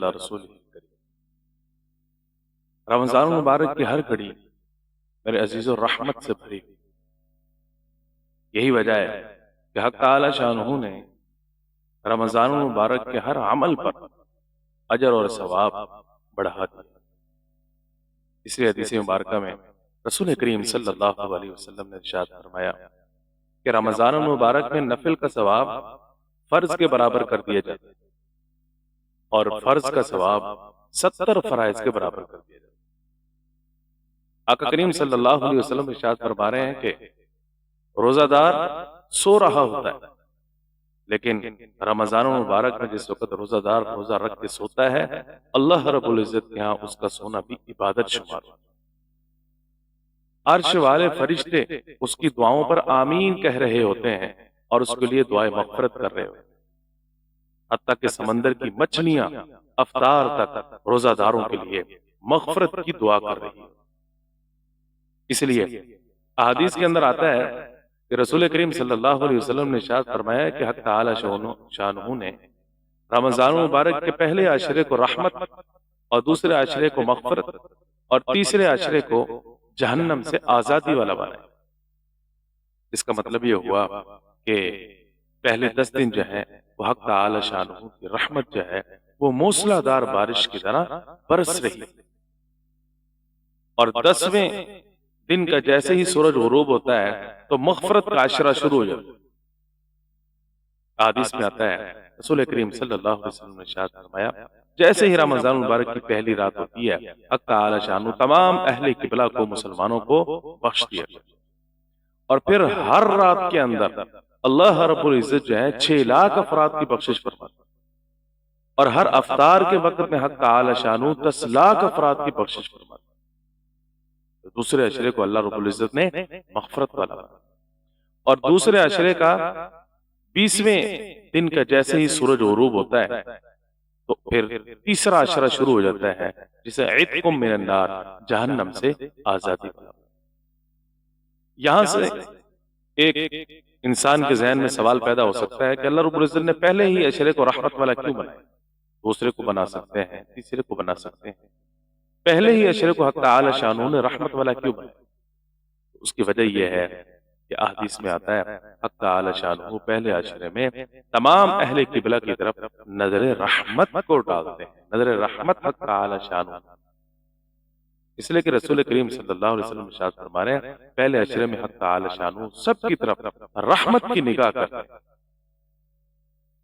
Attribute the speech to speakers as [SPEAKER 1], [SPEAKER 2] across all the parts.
[SPEAKER 1] اللہ رسولہ الکریم۔ رمضان المبارک کی ہر گھڑی میرے عزیزو رحمت سے بھری ہوئی۔ یہی وجہ ہے کہ حق تعالی شانہ نے رمضان المبارک کے ہر عمل پر اجر اور ثواب بڑھا دیا۔ اس لیے حدیث مبارکہ میں رسول کریم صلی اللہ علیہ وسلم نے ارشاد فرمایا کہ رمضان المبارک میں نفل کا ثواب فرض کے برابر کر دیا جاتا ہے اور فرض کا ثواب 70 فرائض کے برابر کر دیا جاتا ہے۔ آقا کریم صلی اللہ علیہ وسلم ارشاد فرما رہے ہیں کہ روزہ دار سو رہا ہوتا ہے، لیکن رمضان المبارک میں جس وقت روزہ دار روزہ رکھ کے سوتا ہے، اللہ رب العزت کے ہاں اس کا سونا بھی عبادت شمار ہوتا ہے۔ عرش والے فرشتے اس کی دعاؤں پر آمین کہہ رہے ہوتے ہیں اور اس کے لیے دعائے مغفرت کر رہے ہوتے ہیں، حتیٰ کہ سمندر کی مچھلیاں افطار تک روزہ داروں کے لیے مغفرت کی دعا کر رہی ہیں۔ اس لیے احادیث کے اندر آتا ہے کہ رسول کریم صلی اللہ علیہ وسلم نے ارشاد فرمایا کہ حق تعالی شانہ نے رمضان المبارک کے پہلے عشرے کو رحمت اور دوسرے عشرے کو مغفرت اور تیسرے عشرے کو جہنم سے آزادی والا بنایا۔ اس کا مطلب یہ ہوا کہ پہلے 10 دن جو ہے وہ حق تعالی شانہ کی رحمت جو ہے وہ موسلا دار بارش کی طرح برس رہی، اور 10ویں دن کا جیسے ہی سورج غروب ہوتا ہے تو مغفرت کا عشرہ شروع ہو جاتا ہے۔ حدیث میں آتا ہے رسول کریم صلی اللہ علیہ وسلم نے ارشاد فرمایا جیسے ہی رمضان المبارک کی پہلی رات ہوتی ہے، حق تعالی شانہ تمام اہل قبلہ کو مسلمانوں کو بخش دیا، اور پھر ہر رات کے اندر اللہ رب العزت جو ہے 6 لاکھ افراد کی بخشش فرماتا ہے، اور ہر افطار کے وقت میں حق تعالی شانہ 10 لاکھ افراد کی بخشش فرماتا ہے۔ تو دوسرے عشرے کو اللہ رب العزت نے مغفرت والا بنایا، اور دوسرے عشرے کا 20ویں دن کا جیسے ہی سورج غروب ہوتا ہے تو پھر تیسرا عشرہ شروع ہو جاتا ہے جسے عتق من النار، جہنم سے آزادی والا۔ یہاں سے ایک انسان کے ذہن میں سوال پیدا ہو سکتا ہے کہ اللہ رب العزت نے پہلے ہی عشرے کو رحمت والا کیوں بنایا؟ دوسرے کو بنا سکتے ہیں، تیسرے کو بنا سکتے ہیں، پہلے ہی عشرے کو حق تعالی شانہ نے رحمت والا کیوں بنایا؟ اس کی وجہ یہ ہے کہ احادیث میں آتا ہے حق تعالی شانہ پہلے عشرے میں تمام اہل قبلہ کی طرف نظر رحمت کو ڈالتے ہیں، نظر رحمت حق تعالی شانہ، اس لیے کہ رسول کریم صلی اللہ علیہ وسلم ارشاد فرما رہے ہیں پہلے عشرے میں حق تعالی شانہ سب کی طرف رحمت کی نگاہ کرتے ہیں۔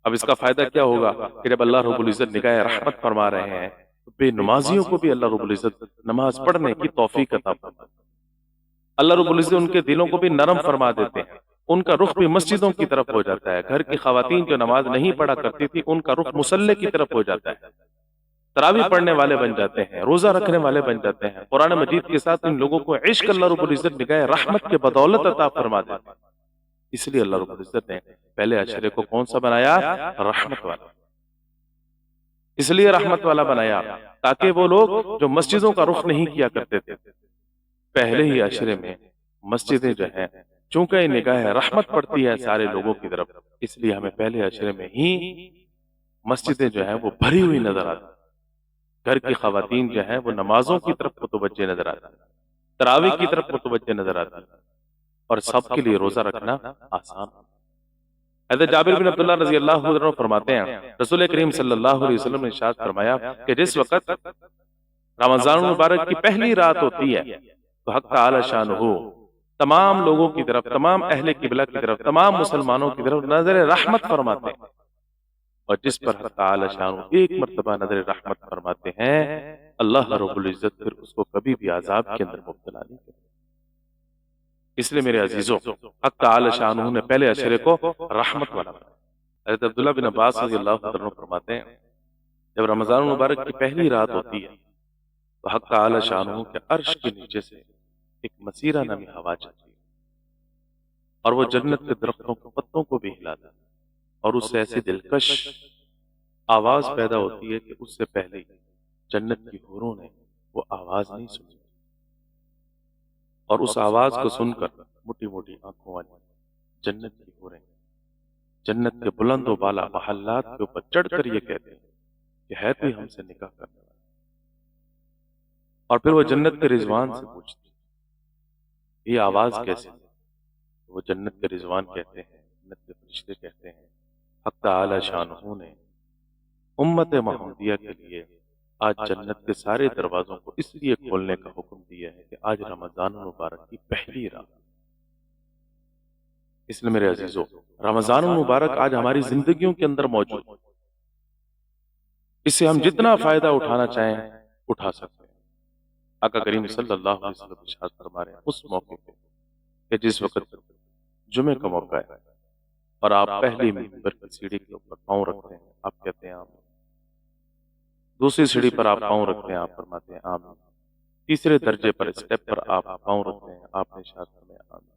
[SPEAKER 1] اب اس کا فائدہ کیا ہوگا کہ جب اللہ رب العزت نگاہ رحمت فرما رہے ہیں تو بے نمازیوں کو بھی اللہ رب العزت نماز پڑھنے کی توفیق عطا فرماتے ہیں، اللہ رب العزت ان کے دلوں کو بھی نرم فرما دیتے ہیں، ان کا رخ بھی مسجدوں کی طرف ہو جاتا ہے، گھر کی خواتین جو نماز نہیں پڑھا کرتی تھی ان کا رخ مصلی کی طرف ہو جاتا ہے، تراویح پڑھنے والے بن جاتے ہیں، روزہ رکھنے والے بن جاتے ہیں، قرآن مجید کے ساتھ ان لوگوں کو عشق اللہ رب العزت نگاہ رحمت کے بدولت عطا فرما دیتے ہیں۔ اس لیے اللہ رب العزت نے پہلے عشرے کو کون سا بنایا؟ رحمت والا۔ اس لیے رحمت والا بنایا تاکہ وہ لوگ جو مسجدوں کا رخ نہیں کیا کرتے تھے پہلے ہی عشرے میں مسجدیں جو ہیں چونکہ نگاہ رحمت پڑتی ہے سارے لوگوں کی طرف، اس لیے ہمیں پہلے عشرے میں ہی مسجدیں جو ہیں وہ بھری ہوئی نظر آتی، گھر کی خواتین جو ہیں وہ نمازوں کی طرف متوجہ نظر آتی، تراویح کی طرف متوجہ نظر آتی، اور سب کے لیے روزہ رکھنا آسان۔ حضرت جابر بن عبداللہ رضی اللہ عنہ فرماتے ہیں رسول کریم صلی اللہ علیہ وسلم نے ارشاد فرمایا کہ جس وقت رمضان المبارک کی پہلی رات ہوتی ہے تو حق تعالی شانہ تمام لوگوں کی طرف، تمام اہل قبلہ کی طرف، تمام مسلمانوں کی طرف نظر رحمت فرماتے ہیں، اور جس پر حق تعالی شانہ ایک مرتبہ نظر رحمت فرماتے ہیں اللہ رب العزت پھر اس کو کبھی بھی عذاب کے اندر مبتلا نہیں کرتے۔ اس لیے میرے عزیزوں حق تعالی شانہ نے پہلے عشرے کو رحمت والا بنایا۔ حضرت عبداللہ بن عباس رضی اللہ عنہ فرماتے ہیں جب رمضان المبارک کی پہلی رات ہوتی ہے تو حق تعالی شانہ کے عرش کے نیچے سے ایک مسیرہ نامی ہوا چلتی ہے اور وہ جنت کے درختوں کے پتوں کو بھی ہلاتا ہے، اور اس سے ایسی دلکش آواز پیدا ہوتی ہے کہ اس سے پہلے جنت کی حوروں نے وہ آواز نہیں سنی، اور اس آواز کو سن کر موٹی موٹی آنکھوں والی جنت کی حوریں جنت کے بلند و بالا محلات کے اوپر چڑھ کر یہ کہتے ہیں کہ ہے کوئی ہم سے نکاح کرنے والا؟ اور پھر وہ جنت کے رضوان سے پوچھتی یہ آواز کیسے؟ وہ جنت کے رضوان کہتے ہیں، جنت کے فرشتے کہتے ہیں حق تعالی شانہ نے امت محمدیہ کے لیے آج جنت کے سارے دروازوں کو اس لیے کھولنے کا حکم دیا ہے کہ آج رمضان المبارک کی پہلی رات، اس لیے میرے عزیزو رمضان المبارک آج ہماری زندگیوں کے اندر موجود ہے، اس سے ہم جتنا فائدہ اٹھانا چاہیں اٹھا سکتے ہیں۔ آقا کریم صلی اللہ علیہ وسلم ارشاد فرما رہے ہیں اس موقع پہ کہ جس وقت جمعے کا موقع ہے اور آپ پہلی منبر کی سیڑھی کے اوپر پاؤں رکھتے ہیں، آپ کہتے ہیں آمین، دوسری سیڑھی پر آپ پاؤں رکھتے ہیں، آپ فرماتے ہیں آمین، تیسرے درجے پر اسٹیپ پر آپ پاؤں رکھتے ہیں، آپ نے ارشاد فرمایا آمین۔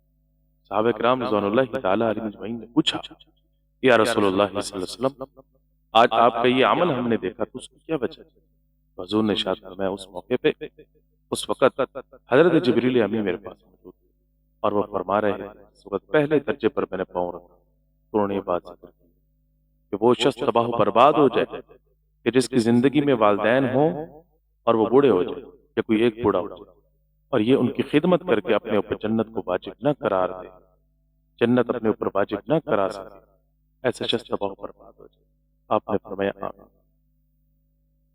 [SPEAKER 1] صحابہ کرام رضوان اللہ تعالی علیہ اجمعین نے پوچھا یا رسول اللہ صلی اللہ علیہ وسلم آج آپ کا یہ عمل ہم نے دیکھا تو اس کی کیا وجہ ہے؟ حضور نے ارشاد فرمایا اس موقع پہ اس وقت حضرت جبریل امی میرے پاس موجود تھے اور وہ فرما رہے ہیں اس وقت پہلے درجے پر میں نے پاؤں رکھا تو انہوں نے یہ بات ذکر کی کہ وہ شخص تباہ و برباد ہو جائے کہ جس کی زندگی میں والدین ہوں اور وہ بوڑھے ہو جائے یا کوئی ایک بوڑھا ہو جائے اور یہ ان کی خدمت کر کے اپنے اوپر جنت کو واجب نہ قرار دے، جنت اپنے اوپر واجب نہ کرا سکے، ایسا شخص تباہ و برباد ہو جائے۔ آپ نے فرمایا آمین۔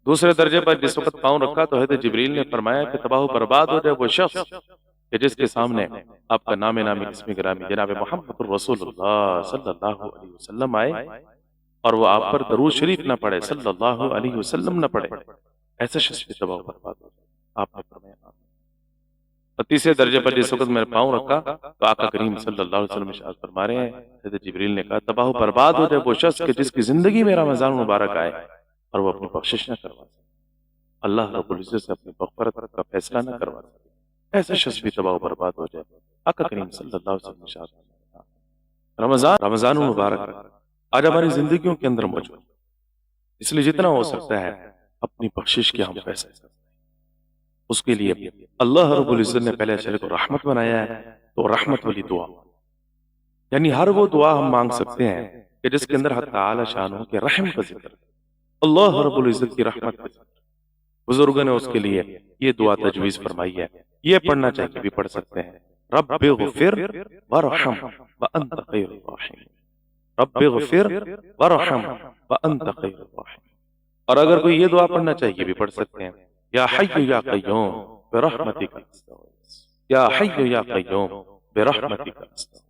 [SPEAKER 1] دوسرے درجے پر جس وقت پاؤں رکھا تو حضرت جبریل نے فرمایا کہ تباہ و برباد ہو جائے وہ شخص کہ جس کے سامنے آپ کا نام نامی اسم گرامی جناب محمد الرسول اللہ صلی اللہ علیہ وسلم آئے اور وہ آپ پر درود شریف نہ پڑھے، صلی اللہ علیہ وسلم نہ پڑھے، ایسا شخص بھی تباہ و برباد ہو جائے۔ آپ نے فرمایا آمین۔ اور تیسرے درجے پر جس وقت میں نے پاؤں رکھا تو آقا کریم صلی اللہ علیہ وسلم ارشاد فرما رہے ہیں حضرت جبریل نے کہا تباہ و برباد ہو جائے وہ شخص کہ جس کی زندگی میں رمضان مبارک آئے اور وہ اپنی بخشش نہ کروا سکے، اللہ رب العزت سے اپنی مغفرت کا فیصلہ نہ کروا سکے، ایسا شخص بھی تباہ و برباد ہو جائے۔ آقا کریم صلی اللہ علیہ وسلم ارشاد فرمایا رمضان المبارک آج ہماری زندگیوں کے اندر موجود، اس لیے جتنا ہو سکتا ہے اپنی بخشش کے ہم فیصلے کریں۔ اس کے لیے اللہ رب العزت نے پہلے اشارے کو رحمت بنایا ہے تو رحمت والی دعا، یعنی ہر وہ دعا ہم مانگ سکتے ہیں کہ جس کے اندر حق تعالی شانہ کے رحم کا ذکر، اللہ رب العزت کی رحمت کا ذکر۔ بزرگوں نے اس کے لیے یہ دعا تجویز فرمائی ہے، یہ پڑھنا چاہیے بھی پڑھ سکتے ہیں رب اغفر وارحم وانت خیر الراحمین، رب اغفر وارحم وانت خیر الراحمین۔ اور اگر کوئی یہ دعا پڑھنا چاہیے بھی پڑھ سکتے ہیں یا حی یا قیوم برحمتک استغیث، یا حی یا قیوم برحمتک استغیث۔